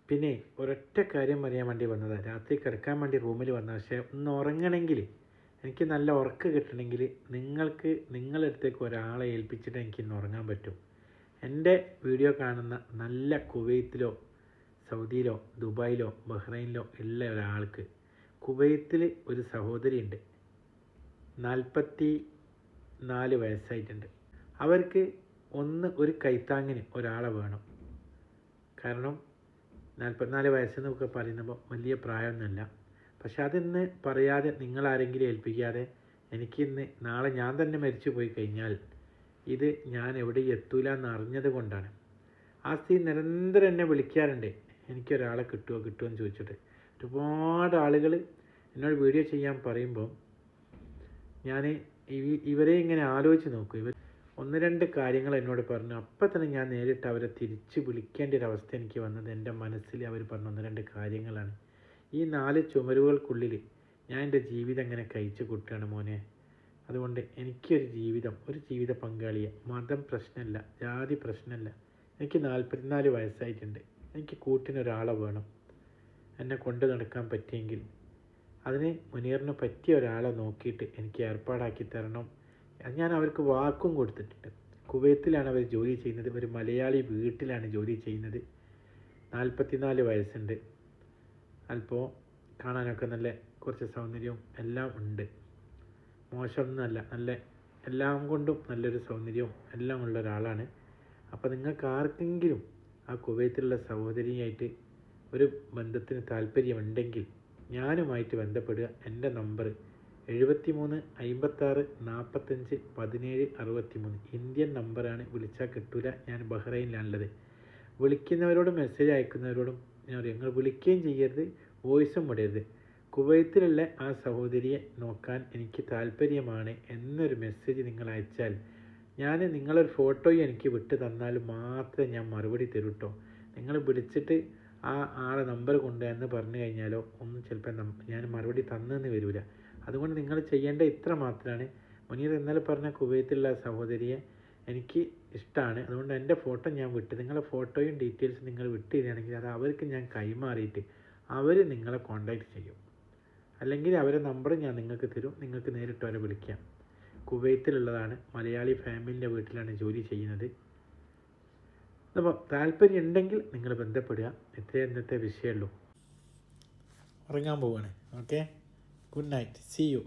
പിന്നെ ഒരൊറ്റ കാര്യം പറയാൻ വേണ്ടി വന്നതാണ്. രാത്രി കിടക്കാൻ വേണ്ടി റൂമിൽ വന്ന, പക്ഷേ ഒന്ന് ഉറങ്ങണമെങ്കിൽ, എനിക്ക് നല്ല ഉറക്കം കിട്ടണമെങ്കിൽ നിങ്ങൾക്ക് നിങ്ങളുടെ അടുത്തേക്ക് ഒരാളെ ഏൽപ്പിച്ചിട്ട് എനിക്കിന്ന് ഉറങ്ങാൻ പറ്റും. എൻ്റെ വീഡിയോ കാണുന്ന നല്ല കുവൈത്തിലോ സൗദിയിലോ ദുബായിലോ ബഹ്റൈനിലോ ഉള്ള ഒരാൾക്ക്, കുവൈത്തിൽ ഒരു സഹോദരിയുണ്ട്, 44 വയസ്സായിട്ടുണ്ട്. അവർക്ക് ഒരു കൈത്താങ്ങിന് ഒരാളെ വേണം. കാരണം 44 വയസ്സെന്നൊക്കെ പറയുമ്പോൾ വലിയ പ്രായമൊന്നുമല്ല. പക്ഷെ അതിന്ന് പറയാതെ നിങ്ങളാരെങ്കിലും ഏൽപ്പിക്കാതെ നാളെ ഞാൻ തന്നെ മരിച്ചു പോയി കഴിഞ്ഞാൽ ഇത് ഞാൻ എവിടെയും എത്തൂല എന്ന് അറിഞ്ഞത് കൊണ്ടാണ്. ആ സ്ത്രീ നിരന്തരം എന്നെ വിളിക്കാറുണ്ട്, എനിക്കൊരാളെ കിട്ടുമോ എന്ന് ചോദിച്ചിട്ട്. ഒരുപാട് ആളുകൾ എന്നോട് വീഡിയോ ചെയ്യാൻ പറയുമ്പോൾ ഞാൻ ഇവരെ ഇങ്ങനെ ആലോചിച്ച് നോക്കും. ഇവർ 1-2 കാര്യങ്ങൾ എന്നോട് പറഞ്ഞു. അപ്പം തന്നെ ഞാൻ നേരിട്ട് അവരെ തിരിച്ച് വിളിക്കേണ്ട ഒരു അവസ്ഥ എനിക്ക് വന്നത് എൻ്റെ മനസ്സിൽ അവർ പറഞ്ഞ 1-2 കാര്യങ്ങളാണ്. ഈ 4 ചുമരുകൾക്കുള്ളിൽ ഞാൻ എൻ്റെ ജീവിതം എങ്ങനെ കഴിച്ചു കൂട്ടുകയാണ് മോനെ. അതുകൊണ്ട് എനിക്കൊരു ജീവിത പങ്കാളിയെ, മതം പ്രശ്നമല്ല, ജാതി പ്രശ്നമല്ല. എനിക്ക് 44 വയസ്സായിട്ടുണ്ട്. എനിക്ക് കൂട്ടിനൊരാളെ വേണം. എന്നെ കൊണ്ട് നടക്കാൻ പറ്റിയെങ്കിൽ അതിന് മുനീറിന് പറ്റിയ ഒരാളെ നോക്കിയിട്ട് എനിക്ക് ഏർപ്പാടാക്കി തരണം. ഞാൻ അവർക്ക് വാക്കും കൊടുത്തിട്ടുണ്ട്. കുവൈത്തിലാണ് അവർ ജോലി ചെയ്യുന്നത്. ഒരു മലയാളി വീട്ടിലാണ് ജോലി ചെയ്യുന്നത്. 44 വയസ്സുണ്ട്. അല്പം കാണാനൊക്കെ നല്ല കുറച്ച് സൗന്ദര്യവും എല്ലാം ഉണ്ട്. മോശമൊന്നുമല്ല, നല്ല എല്ലാം കൊണ്ടും നല്ലൊരു സൗന്ദര്യവും എല്ലാം ഉള്ള ഒരാളാണ്. അപ്പോൾ നിങ്ങൾക്ക് ആർക്കെങ്കിലും ആ കുവൈത്തിലുള്ള സഹോദരിയായിട്ട് ഒരു ബന്ധത്തിന് താല്പര്യമുണ്ടെങ്കിൽ ഞാനുമായിട്ട് ബന്ധപ്പെടുക. എൻ്റെ നമ്പർ 73 56 45 17 63. ഇന്ത്യൻ നമ്പറാണ്. വിളിച്ചാൽ കിട്ടൂല. ഞാൻ ബഹ്റൈനിലാണുള്ളത്. വിളിക്കുന്നവരോടും മെസ്സേജ് അയക്കുന്നവരോടും ഞാൻ പറയും, നിങ്ങൾ വിളിക്കുകയും ചെയ്യരുത്, വോയിസും വിടരുത്. കുവൈത്തിലുള്ള ആ സഹോദരിയെ നോക്കാൻ എനിക്ക് താല്പര്യമാണ് എന്നൊരു മെസ്സേജ് നിങ്ങൾ അയച്ചാൽ നിങ്ങളൊരു ഫോട്ടോയും എനിക്ക് വിട്ട് തന്നാൽ മാത്രമേ ഞാൻ മറുപടി തരൂ കേട്ടോ. നിങ്ങൾ വിളിച്ചിട്ട് ആ ആളെ നമ്പർ കൊണ്ടുവന്ന് പറഞ്ഞു കഴിഞ്ഞാലോ ഒന്നും ചിലപ്പോൾ ഞാൻ മറുപടി തന്നെന്ന് വരില്ല. അതുകൊണ്ട് നിങ്ങൾ ചെയ്യേണ്ട ഇത്ര മാത്രമാണ്. മുനീർ ഇന്നലെ പറഞ്ഞ കുവൈത്തിലുള്ള സഹോദരിയെ എനിക്ക് ഇഷ്ടമാണ്. അതുകൊണ്ട് എൻ്റെ ഫോട്ടോ ഞാൻ നിങ്ങളെ ഫോട്ടോയും ഡീറ്റെയിൽസും നിങ്ങൾ വിട്ട് തരികയാണെങ്കിൽ അത് അവർക്ക് ഞാൻ കൈമാറിയിട്ട് അവർ നിങ്ങളെ കോൺടാക്റ്റ് ചെയ്യും. അല്ലെങ്കിൽ അവരെ നമ്പർ ഞാൻ നിങ്ങൾക്ക് തരും. നിങ്ങൾക്ക് നേരിട്ട് അവരെ വിളിക്കാം. കുവൈത്തിലുള്ളതാണ്. മലയാളി ഫാമിലിൻ്റെ വീട്ടിലാണ് ജോലി ചെയ്യുന്നത്. അപ്പോൾ താല്പര്യം ഉണ്ടെങ്കിൽ നിങ്ങൾ ബന്ധപ്പെടുക. ഇത്രയും ഇന്നത്തെ വിഷയമുള്ളൂ. ഉറങ്ങാൻ പോവുകയാണ്. Okay, good night, see U.